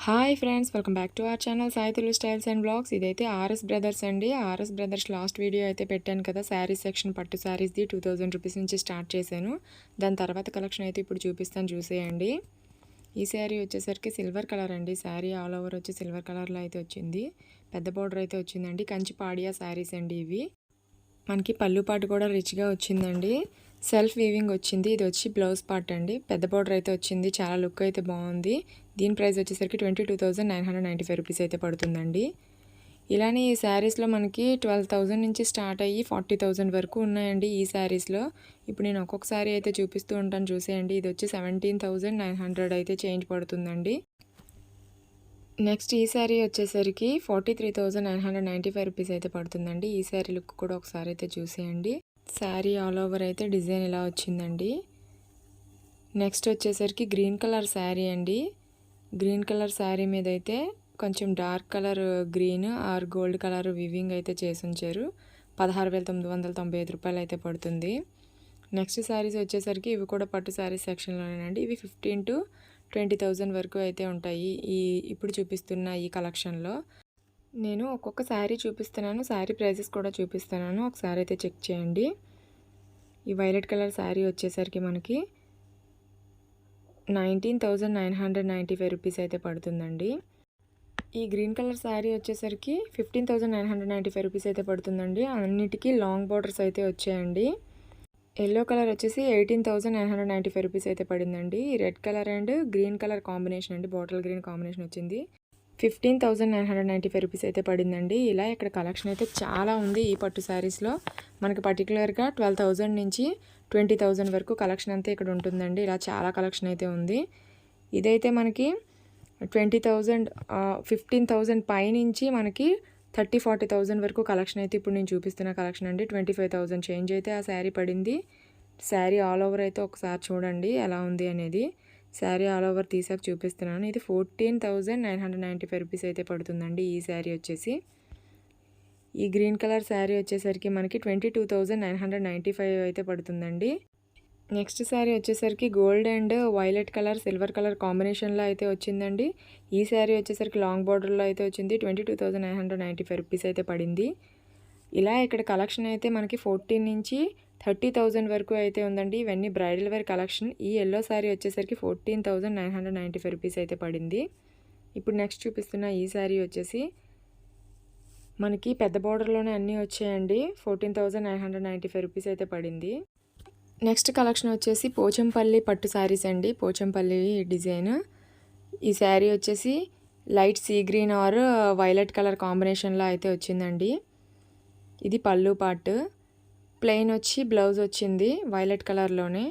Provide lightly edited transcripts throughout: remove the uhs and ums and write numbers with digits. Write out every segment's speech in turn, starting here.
Hi friends, welcome back to our channel Sai Telugu styles and blogs. ఇదైతే RS brothers అండి. RS brothers last video అయితే పెట్టాను కదా, saris section పట్టు శారీస్ది 2000 రూపీస్ నుంచి స్టార్ట్ చేశాను. దాని తర్వాత కలెక్షన్ అయితే ఇప్పుడు చూపిస్తాను, చూసేయండి. ఈ శారీ వచ్చేసరికి సిల్వర్ కలర్ అండి. శారీ ఆల్ ఓవర్ వచ్చి సిల్వర్ కలర్లో అయితే వచ్చింది. పెద్ద బార్డర్ అయితే వచ్చిందండి. కంచి పాడియా శారీస్ అండి ఇవి. మనకి పళ్ళు పాటు కూడా రిచ్గా వచ్చిందండి. సెల్ఫ్ వీవింగ్ వచ్చింది. ఇది వచ్చి బ్లౌజ్ పార్ట్ అండి. పెద్ద బార్డర్ అయితే వచ్చింది. చాలా లుక్ అయితే బాగుంది. దీని ప్రైస్ వచ్చేసరికి 22,995 రూపీస్ అయితే పడుతుందండి. ఇలానే ఈ శారీస్లో మనకి 12,000 నుంచి స్టార్ట్ అయ్యి 40,000 వరకు ఉన్నాయండి ఈ శారీస్లో. ఇప్పుడు నేను ఒక్కొక్క శారీ అయితే చూపిస్తూ ఉంటాను, చూసేయండి. ఇది వచ్చి 17,900 అయితే చేంజ్ పడుతుందండి. నెక్స్ట్ ఈ శారీ వచ్చేసరికి 43,995 రూపీస్ అయితే పడుతుందండి. ఈ శారీ లుక్ కూడా ఒకసారి అయితే చూసేయండి. శారీ ఆల్ ఓవర్ అయితే డిజైన్ ఇలా వచ్చిందండి. నెక్స్ట్ వచ్చేసరికి గ్రీన్ కలర్ శారీ అండి. గ్రీన్ కలర్ శారీ మీద అయితే కొంచెం dark colour green are gold colour weaving అయితే చేసి ఉంచారు. 16,995 రూపాయలు అయితే పడుతుంది. నెక్స్ట్ శారీస్ వచ్చేసరికి ఇవి కూడా పట్టు శారీస్ సెక్షన్లోనేనండి. ఇవి 15,000 to 20,000 వరకు అయితే ఉంటాయి ఇప్పుడు చూపిస్తున్న ఈ కలెక్షన్లో. నేను ఒక్కొక్క శారీ చూపిస్తున్నాను, శారీ ప్రైజెస్ కూడా చూపిస్తున్నాను, ఒకసారి అయితే చెక్ చేయండి. ఈ వైలెట్ కలర్ శారీ వచ్చేసరికి మనకి 19,995 రూపీస్ అయితే పడుతుందండి. ఈ గ్రీన్ కలర్ శారీ వచ్చేసరికి 15,995 రూపీస్ అయితే పడుతుందండి. అన్నిటికీ లాంగ్ బార్డర్స్ అయితే వచ్చాయండి. ఎల్లో కలర్ వచ్చేసి 18,995 రూపీస్ అయితే పడిందండి. Red colour and green colour combination అండి, బాటిల్ గ్రీన్ కాంబినేషన్ వచ్చింది. 15,995 రూపీస్ అయితే పడిందండి. ఇలా ఇక్కడ కలెక్షన్ అయితే చాలా ఉంది ఈ పట్టు శారీస్లో. మనకి పర్టికులర్గా 12,000 నుంచి 20,000 వరకు కలెక్షన్ అంతా ఇక్కడ ఉంటుందండి. ఇలా చాలా కలెక్షన్ అయితే ఉంది. ఇదైతే మనకి 20,000 15,000 పైనుంచి మనకి 30,000-40,000 వరకు కలెక్షన్ అయితే ఇప్పుడు నేను చూపిస్తున్న కలెక్షన్ అండి. 25,000 చేంజ్ అయితే ఆ శారీ పడింది. శారీ ఆల్ ఓవర్ అయితే ఒకసారి చూడండి ఎలా ఉంది అనేది. శారీ ఆల్ ఓవర్ తీసాక చూపిస్తున్నాను. ఇది 14,995 రూపీస్ అయితే పడుతుందండి ఈ శారీ వచ్చేసి. ఈ గ్రీన్ కలర్ శారీ వచ్చేసరికి మనకి 22,995 అయితే పడుతుందండి. నెక్స్ట్ శారీ వచ్చేసరికి gold and violet colour silver colour కాంబినేషన్లో అయితే వచ్చిందండి. ఈ శారీ వచ్చేసరికి లాంగ్ బార్డర్లో అయితే వచ్చింది. 22,995 రూపీస్ అయితే పడింది. ఇలా ఇక్కడ కలెక్షన్ అయితే మనకి 14 నుంచి 30,000 వరకు అయితే ఉందండి. ఇవన్నీ బ్రైడల్ వేర్ కలెక్షన్. ఈ ఎల్లో శారీ వచ్చేసరికి 14,995 రూపీస్ అయితే పడింది. ఇప్పుడు నెక్స్ట్ చూపిస్తున్న ఈ శారీ వచ్చేసి మనకి పెద్ద బార్డర్లోనే అన్నీ వచ్చాయండి. 14,995 రూపీస్ అయితే పడింది. నెక్స్ట్ కలెక్షన్ వచ్చేసి పోచంపల్లి పట్టు శారీస్ అండి. పోచంపల్లి డిజైన్. ఈ శారీ వచ్చేసి light sea green are violet colour కాంబినేషన్లో అయితే వచ్చిందండి. ఇది పళ్ళు పార్ట్. ప్లెయిన్ వచ్చి బ్లౌజ్ వచ్చింది వైలెట్ కలర్లోనే.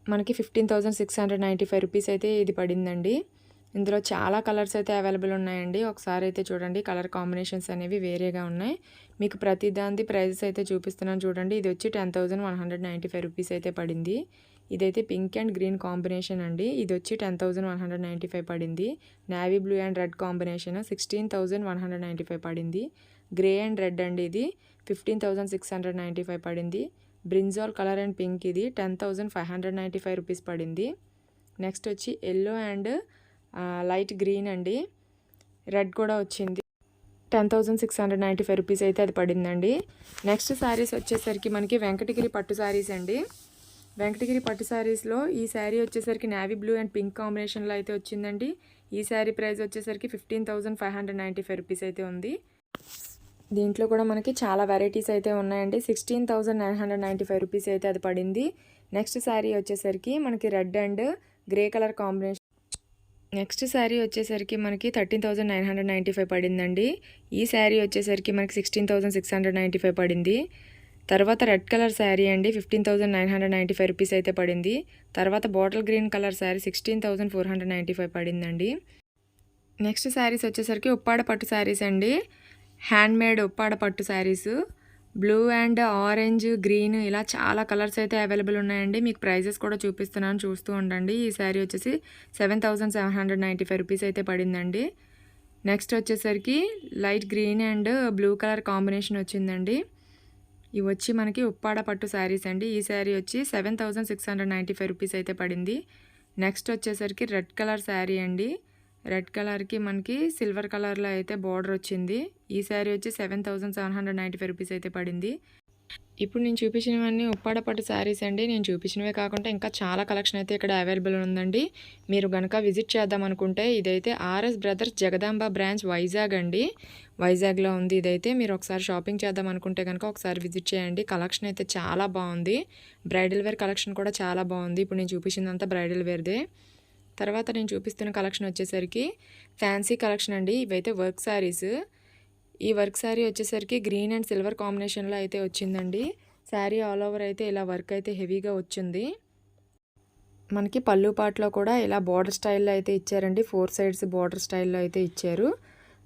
మనకి 15,695 రూపీస్ అయితే ఇది పడిందండి. ఇందులో చాలా కలర్స్ అయితే అవైలబుల్ ఉన్నాయండి. ఒకసారి అయితే చూడండి, కలర్ కాంబినేషన్స్ అనేవి వేరేగా ఉన్నాయి. మీకు ప్రతి దాని ప్రైజెస్ అయితే చూపిస్తున్నాను చూడండి. ఇది వచ్చి 10,195 రూపీస్ అయితే పడింది. ఇదైతే పింక్ అండ్ గ్రీన్ కాంబినేషన్ అండి. ఇది వచ్చి 10,195 పడింది. Navy blue and red combination 16,195 పడింది. గ్రే అండ్ రెడ్ అండి, ఇది 15,695 పడింది. బ్రింజాల్ కలర్ అండ్ పింక్ ఇది 10,595 రూపీస్ పడింది. నెక్స్ట్ వచ్చి ఎల్లో అండ్ లైట్ గ్రీన్ అండి, రెడ్ కూడా వచ్చింది. 10,695 రూపీస్ అయితే అది పడిందండి. నెక్స్ట్ శారీస్ వచ్చేసరికి మనకి వెంకటగిరి పట్టు శారీస్ అండి. వెంకటగిరి పట్టు శారీస్లో ఈ శారీ వచ్చేసరికి నేవీ బ్లూ అండ్ పింక్ కాంబినేషన్లో అయితే వచ్చిందండి. ఈ శారీ ప్రైస్ వచ్చేసరికి 15,595 రూపీస్ అయితే ఉంది. దీంట్లో కూడా మనకి చాలా వెరైటీస్ అయితే ఉన్నాయండి. 16,995 రూపీస్ అయితే అది పడింది. నెక్స్ట్ శారీ వచ్చేసరికి మనకి red and grey colour combination. Next sari వచ్చేసరికి మనకి 13,995 పడిందండి. ఈ శారీ వచ్చేసరికి మనకి 16,695 పడింది. తర్వాత రెడ్ కలర్ శారీ అండి, 15,995 రూపీస్ అయితే పడింది. తర్వాత బాటిల్ గ్రీన్ కలర్ శారీ 16,495 పడిందండి. నెక్స్ట్ శారీస్ వచ్చేసరికి ఉప్పాడ పట్టు శారీస్ అండి. హ్యాండ్మేడ్ ఉప్పాడ పట్టు saris. Blue and orange green ఇలా చాలా కలర్స్ అయితే అవైలబుల్ ఉన్నాయండి. మీకు ప్రైజెస్ కూడా చూపిస్తున్నాను, చూస్తూ ఉండండి. ఈ శారీ వచ్చేసి 7,795 రూపీస్ అయితే పడిందండి. నెక్స్ట్ వచ్చేసరికి light green and blue colour combination వచ్చిందండి. ఇవి వచ్చి మనకి ఉప్పాడ పట్టు శారీస్ అండి. ఈ శారీ వచ్చి 7,695 రూపీస్ అయితే పడింది. నెక్స్ట్ వచ్చేసరికి రెడ్ కలర్ శారీ అండి. రెడ్ కలర్కి మనకి సిల్వర్ కలర్లో అయితే బార్డర్ వచ్చింది. ఈ శారీ వచ్చి 7795 రూపీస్ అయితే పడింది. ఇప్పుడు నేను చూపించినవన్నీ ఉప్పాడ పట్టు శారీస్ అండి. నేను చూపించినవే కాకుండా ఇంకా చాలా కలెక్షన్ అయితే ఇక్కడ అవైలబుల్ ఉందండి. మీరు కనుక విజిట్ చేద్దాం అనుకుంటే ఇదైతే RS brothers Jagadamba branch Vizag అండి. వైజాగ్లో ఉంది ఇదైతే. మీరు ఒకసారి షాపింగ్ చేద్దాం అనుకుంటే కనుక ఒకసారి విజిట్ చేయండి. కలెక్షన్ అయితే చాలా బాగుంది. బ్రైడల్ వేర్ కలెక్షన్ కూడా చాలా బాగుంది. ఇప్పుడు నేను చూపించిందంతా బ్రైడల్ వేర్దే. తర్వాత నేను చూపిస్తున్న కలెక్షన్ వచ్చేసరికి ఫ్యాన్సీ కలెక్షన్ అండి. ఇవైతే వర్క్ శారీస్. ఈ వర్క్ శారీ వచ్చేసరికి గ్రీన్ అండ్ సిల్వర్ కాంబినేషన్లో అయితే వచ్చిందండి. శారీ ఆల్ ఓవర్ అయితే ఇలా వర్క్ అయితే హెవీగా వచ్చింది. మనకి పళ్ళు పాటలో కూడా ఇలా బార్డర్ స్టైల్లో అయితే ఇచ్చారండి. 4 సైడ్స్ బార్డర్ స్టైల్లో అయితే ఇచ్చారు.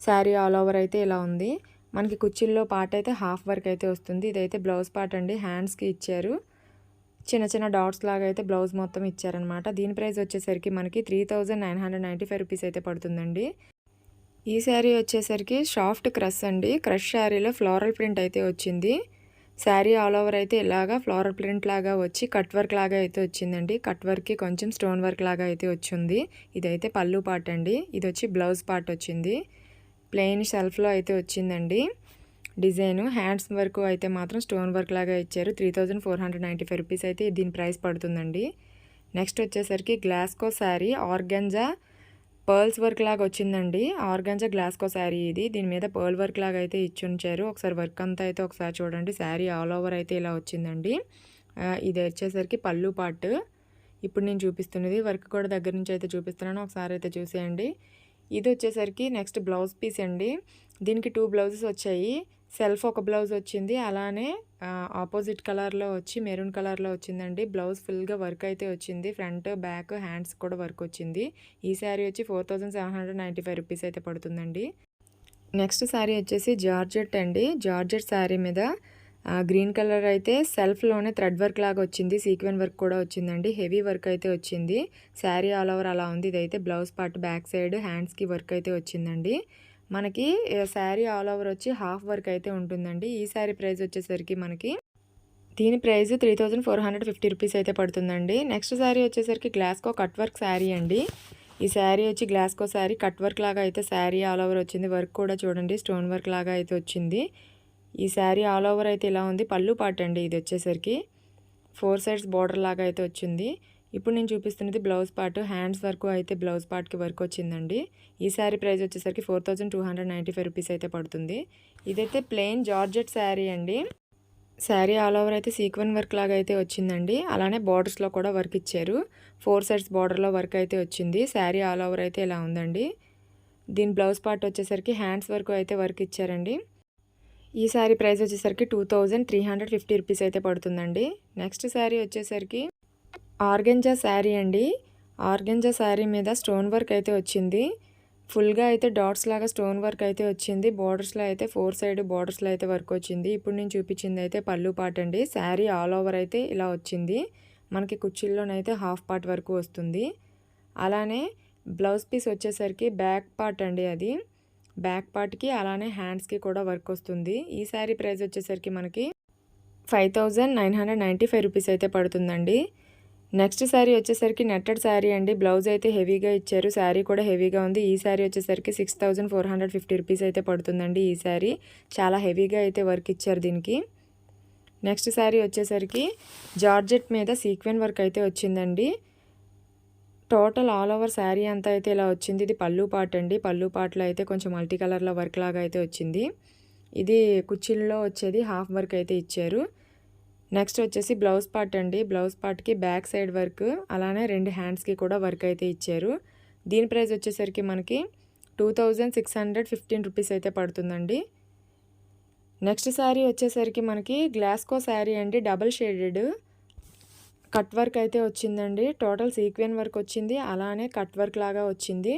శారీ ఆల్ ఓవర్ అయితే ఇలా ఉంది. మనకి కుచ్చిల్లో పార్ట్ అయితే హాఫ్ వర్క్ అయితే వస్తుంది. ఇదైతే బ్లౌజ్ పార్ట్ అండి. హ్యాండ్స్కి ఇచ్చారు. చిన్న చిన్న డాట్స్ లాగా అయితే బ్లౌజ్ మొత్తం ఇచ్చారనమాట. దీని ప్రైస్ వచ్చేసరికి మనకి 3995 రూపీస్ అయితే పడుతుందండి. ఈ శారీ వచ్చేసరికి సాఫ్ట్ క్రష్ అండి. క్రష్ శారీలో ఫ్లోరల్ ప్రింట్ అయితే వచ్చింది. శారీ ఆల్ ఓవర్ అయితే ఇలాగా ఫ్లోరల్ ప్రింట్ లాగా వచ్చి కట్ వర్క్ లాగా అయితే వచ్చిందండి. కట్ వర్క్కి కొంచెం స్టోన్ వర్క్ లాగా అయితే వచ్చింది. ఇదైతే పళ్ళు పార్ట్ అండి. ఇది వచ్చి బ్లౌజ్ పార్ట్ వచ్చింది. ప్లెయిన్ షెల్ఫ్లో అయితే వచ్చిందండి డిజైను. హ్యాండ్స్ వర్క్ అయితే మాత్రం స్టోన్ వర్క్ లాగా ఇచ్చారు. 3495 రూపీస్ అయితే దీని ప్రైస్ పడుతుందండి. నెక్స్ట్ వచ్చేసరికి Glasgow sari organza pearls work లాగా వచ్చిందండి. ఆర్గంజా గ్లాస్కో శారీ ఇది. దీని మీద పర్ల్ వర్క్ లాగా అయితే ఇచ్చి ఉంచారు. ఒకసారి వర్క్ అంతా అయితే ఒకసారి చూడండి. శారీ ఆల్ ఓవర్ అయితే ఇలా వచ్చిందండి. ఇది వచ్చేసరికి పళ్ళు పార్ట్. ఇప్పుడు నేను చూపిస్తున్నది వర్క్ కూడా దగ్గర నుంచి అయితే చూపిస్తున్నాను. ఒకసారి అయితే చూసేయండి. ఇది వచ్చేసరికి నెక్స్ట్ బ్లౌజ్ పీస్ అండి. దీనికి 2 బ్లౌజెస్ వచ్చాయి. సెల్ఫ్ ఒక బ్లౌజ్ వచ్చింది. అలానే ఆపోజిట్ కలర్లో వచ్చి మెరూన్ కలర్లో వచ్చిందండి. బ్లౌజ్ ఫుల్గా వర్క్ అయితే వచ్చింది. ఫ్రంట్ బ్యాక్ హ్యాండ్స్ కూడా వర్క్ వచ్చింది. ఈ శారీ వచ్చి 4795 రూపీస్ అయితే పడుతుందండి. నెక్స్ట్ శారీ వచ్చేసి జార్జెట్ అండి. జార్జెట్ శారీ మీద గ్రీన్ కలర్ అయితే సెల్ఫ్లోనే థ్రెడ్ వర్క్ లాగా వచ్చింది. సీక్వెన్ వర్క్ కూడా వచ్చిందండి. హెవీ వర్క్ అయితే వచ్చింది. శారీ ఆల్ ఓవర్ అలా ఉంది. ఇదైతే బ్లౌజ్ పార్ట్ బ్యాక్ సైడ్ హ్యాండ్స్కి వర్క్ అయితే వచ్చిందండి. మనకి శారీ ఆల్ ఓవర్ వచ్చి హాఫ్ వర్క్ అయితే ఉంటుందండి. ఈ శారీ ప్రైస్ వచ్చేసరికి మనకి దీని ప్రైస్ 3450 రూపీస్ అయితే పడుతుందండి. నెక్స్ట్ శారీ వచ్చేసరికి గ్లాస్కో కట్ వర్క్ శారీ అండి. ఈ శారీ వచ్చి గ్లాస్కో శారీ కట్ వర్క్ లాగా అయితే శారీ ఆల్ ఓవర్ వచ్చింది. వర్క్ కూడా చూడండి స్టోన్ వర్క్ లాగా అయితే వచ్చింది. ఈ శారీ ఆల్ ఓవర్ అయితే ఇలా ఉంది. పళ్ళు పార్ట్ అండి. ఇది వచ్చేసరికి 4 సైడ్స్ బార్డర్ లాగా అయితే వచ్చింది. ఇప్పుడు నేను చూపిస్తున్నది బ్లౌజ్ పార్ట్. హ్యాండ్స్ వరకు అయితే బ్లౌజ్ పార్ట్కి వర్క్ వచ్చిందండి. ఈ శారీ ప్రైస్ వచ్చేసరికి 4295 రూపీస్ అయితే పడుతుంది. ఇదైతే ప్లెయిన్ జార్జెట్ శారీ అండి. శారీ ఆల్ ఓవర్ అయితే సీక్వెన్ వర్క్ లాగా అయితే వచ్చిందండి. అలానే బార్డర్స్లో కూడా వర్క్ ఇచ్చారు. 4 సైడ్స్ బార్డర్లో వర్క్ అయితే వచ్చింది. శారీ ఆల్ ఓవర్ అయితే ఇలా ఉందండి. దీని బ్లౌజ్ పార్ట్ వచ్చేసరికి హ్యాండ్స్ వరకు అయితే వర్క్ ఇచ్చారండి. ఈ శారీ ప్రైస్ వచ్చేసరికి 2350 రూపీస్ అయితే పడుతుందండి. నెక్స్ట్ శారీ వచ్చేసరికి ఆర్గంజా శారీ అండి. ఆర్గంజా శారీ మీద స్టోన్ వర్క్ అయితే వచ్చింది. ఫుల్గా అయితే డాట్స్ లాగా స్టోన్ వర్క్ అయితే వచ్చింది. బార్డర్స్లో అయితే 4 సైడ్ బార్డర్స్లో అయితే వర్క్ వచ్చింది. ఇప్పుడు నేను చూపించింది అయితే పళ్ళు పార్ట్ అండి. శారీ ఆల్ ఓవర్ అయితే ఇలా వచ్చింది. మనకి కుచ్చిల్లోనైతే హాఫ్ పార్ట్ వరకు వస్తుంది. అలానే బ్లౌజ్ పీస్ వచ్చేసరికి బ్యాక్ పార్ట్ అండి. అది బ్యాక్ పార్ట్కి అలానే హ్యాండ్స్కి కూడా వర్క్ వస్తుంది. ఈ శారీ ప్రైస్ వచ్చేసరికి మనకి 5995 రూపీస్ అయితే పడుతుందండి. నెక్స్ట్ శారీ వచ్చేసరికి నెట్టెడ్ శారీ అండి. బ్లౌజ్ అయితే హెవీగా ఇచ్చారు. శారీ కూడా హెవీగా ఉంది. ఈ శారీ వచ్చేసరికి 6450 రూపీస్ అయితే పడుతుందండి. ఈ శారీ చాలా హెవీగా అయితే వర్క్ ఇచ్చారు దీనికి. నెక్స్ట్ శారీ వచ్చేసరికి జార్జెట్ మీద సీక్వెన్ వర్క్ అయితే వచ్చిందండి. టోటల్ ఆల్ ఓవర్ శారీ అంతా అయితే ఇలా వచ్చింది. ఇది పళ్ళు పార్ట్ అండి. పళ్ళు పార్ట్లో అయితే కొంచెం మల్టీ కలర్లో వర్క్ లాగా అయితే వచ్చింది. ఇది కుచ్చిల్లో వచ్చేది హాఫ్ వర్క్ అయితే ఇచ్చారు. నెక్స్ట్ వచ్చేసి బ్లౌజ్ పార్ట్ అండి. బ్లౌజ్ పార్ట్కి బ్యాక్ సైడ్ వర్క్ అలానే 2 హ్యాండ్స్కి కూడా వర్క్ అయితే ఇచ్చారు. దీని ప్రైస్ వచ్చేసరికి మనకి 2615 రూపీస్ అయితే పడుతుందండి. నెక్స్ట్ శారీ వచ్చేసరికి మనకి గ్లాస్కో శారీ అండి. డబల్ షేడెడ్ కట్ వర్క్ అయితే వచ్చిందండి. టోటల్ సీక్వెన్ వర్క్ వచ్చింది. అలానే కట్ వర్క్ లాగా వచ్చింది.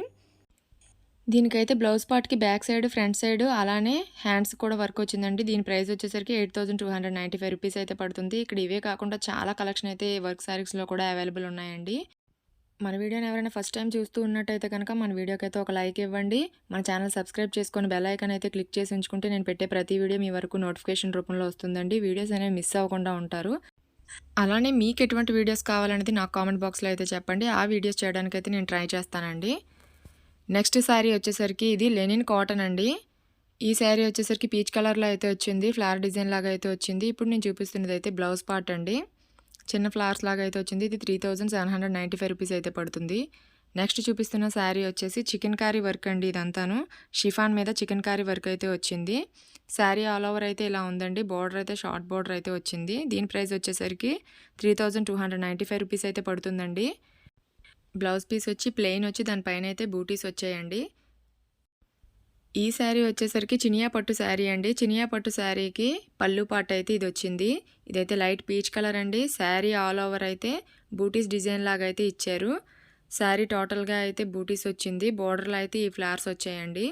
దీనికైతే బ్లౌజ్ పార్ట్కి బ్యాక్ సైడ్ ఫ్రంట్ సైడ్ అలానే హ్యాండ్స్ కూడా వర్క్ వచ్చిందండి. దీని ప్రైస్ వచ్చేసరికి 8295 రూపీస్ అయితే పడుతుంది. ఇక్కడ ఇవే కాకుండా చాలా కలెక్షన్ అయితే వర్క్ శారీస్లో కూడా అవైలబుల్ ఉన్నాయండి. మన వీడియోని ఎవరైనా ఫస్ట్ టైం చూస్తూ ఉన్నట్టయితే కనుక మన వీడియోకి అయితే ఒక లైక్ ఇవ్వండి. మన ఛానల్ సబ్స్క్రైబ్ చేసుకొని బెల్ ఐకాన్ అయితే క్లిక్ చేసి ఉంచుకుంటే నేను పెట్టే ప్రతి వీడియో మీ వరకు నోటిఫికేషన్ రూపంలో వస్తుందండి. వీడియోస్ అనేవి మిస్ అవ్వకుండా ఉంటారు. అలానే మీకు ఎటువంటి వీడియోస్ కావాలనేది నాకు కామెంట్ బాక్స్లో అయితే చెప్పండి. ఆ వీడియోస్ చేయడానికి అయితే నేను ట్రై చేస్తానండి. నెక్స్ట్ శారీ వచ్చేసరికి ఇది లెనిన్ కాటన్ అండి. ఈ శారీ వచ్చేసరికి పీచ్ కలర్లో అయితే వచ్చింది, ఫ్లవర్ డిజైన్ లాగా అయితే వచ్చింది. ఇప్పుడు నేను చూపిస్తున్నది అయితే బ్లౌజ్ పార్ట్ అండి. చిన్న ఫ్లవర్స్ లాగా అయితే వచ్చింది. ఇది 3795 రూపీస్ అయితే పడుతుంది. నెక్స్ట్ చూపిస్తున్న శారీ వచ్చేసి చికెన్ కారీ వర్క్ అండి. ఇదంతాను షిఫాన్ మీద చికెన్ కారీ వర్క్ అయితే వచ్చింది. శారీ ఆల్ ఓవర్ అయితే ఇలా ఉందండి. బార్డర్ అయితే షార్ట్ బార్డర్ అయితే వచ్చింది. దీని ప్రైస్ వచ్చేసరికి 3295 రూపీస్ అయితే పడుతుందండి. బ్లౌజ్ పీస్ వచ్చి ప్లెయిన్ వచ్చి దానిపైన అయితే బూటీస్ వచ్చాయండి. ఈ శారీ వచ్చేసరికి చినియా పట్టు శారీ అండి. చినియా పట్టు శారీకి పళ్ళు పాట అయితే ఇది వచ్చింది. ఇదైతే లైట్ పీచ్ కలర్ అండి. శారీ ఆల్ ఓవర్ అయితే బూటీస్ డిజైన్ లాగా అయితే ఇచ్చారు. శారీ టోటల్గా అయితే బూటీస్ వచ్చింది. బోర్డర్లో అయితే ఈ ఫ్లవర్స్ వచ్చాయండి.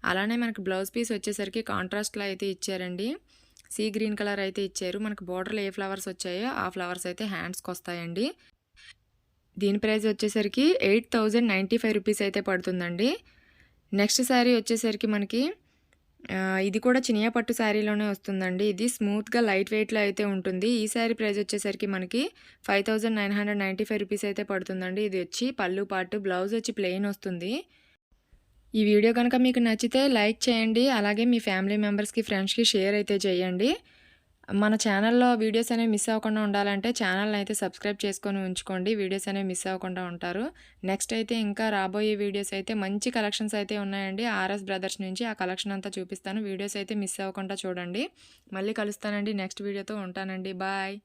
అలానే మనకు బ్లౌజ్ పీస్ వచ్చేసరికి కాంట్రాస్ట్లో అయితే ఇచ్చారండి. సీ గ్రీన్ కలర్ అయితే ఇచ్చారు. మనకు బోర్డర్లో ఏ ఫ్లవర్స్ వచ్చాయో ఆ ఫ్లవర్స్ అయితే హ్యాండ్స్కి వస్తాయండి. దీని ప్రైస్ వచ్చేసరికి 8095 రూపీస్ అయితే పడుతుందండి. నెక్స్ట్ శారీ వచ్చేసరికి మనకి ఇది కూడా చినియా పట్టు శారీలోనే వస్తుందండి. ఇది స్మూత్గా లైట్ వెయిట్లో అయితే ఉంటుంది. ఈ శారీ ప్రైస్ వచ్చేసరికి మనకి 5995 రూపీస్ అయితే పడుతుందండి. ఇది వచ్చి పళ్ళు పాటు, బ్లౌజ్ వచ్చి ప్లెయిన్ వస్తుంది. ఈ వీడియో కనుక మీకు నచ్చితే లైక్ చేయండి. అలాగే మీ ఫ్యామిలీ మెంబర్స్కి, ఫ్రెండ్స్కి షేర్ అయితే చేయండి. మన ఛానల్లో వీడియోస్ అనేవి మిస్ అవ్వకుండా ఉండాలంటే ఛానల్ని అయితే సబ్స్క్రైబ్ చేసుకొని ఉంచుకోండి. వీడియోస్ అనేవి మిస్ అవ్వకుండా ఉంటారు. నెక్స్ట్ అయితే ఇంకా రాబోయే వీడియోస్ అయితే మంచి కలెక్షన్స్ అయితే ఉన్నాయండి. ఆర్ఎస్ బ్రదర్స్ నుంచి ఆ కలెక్షన్ అంతా చూపిస్తాను. వీడియోస్ అయితే మిస్ అవ్వకుండా చూడండి. మళ్ళీ కలుస్తానండి నెక్స్ట్ వీడియోతో. ఉంటానండి. బాయ్.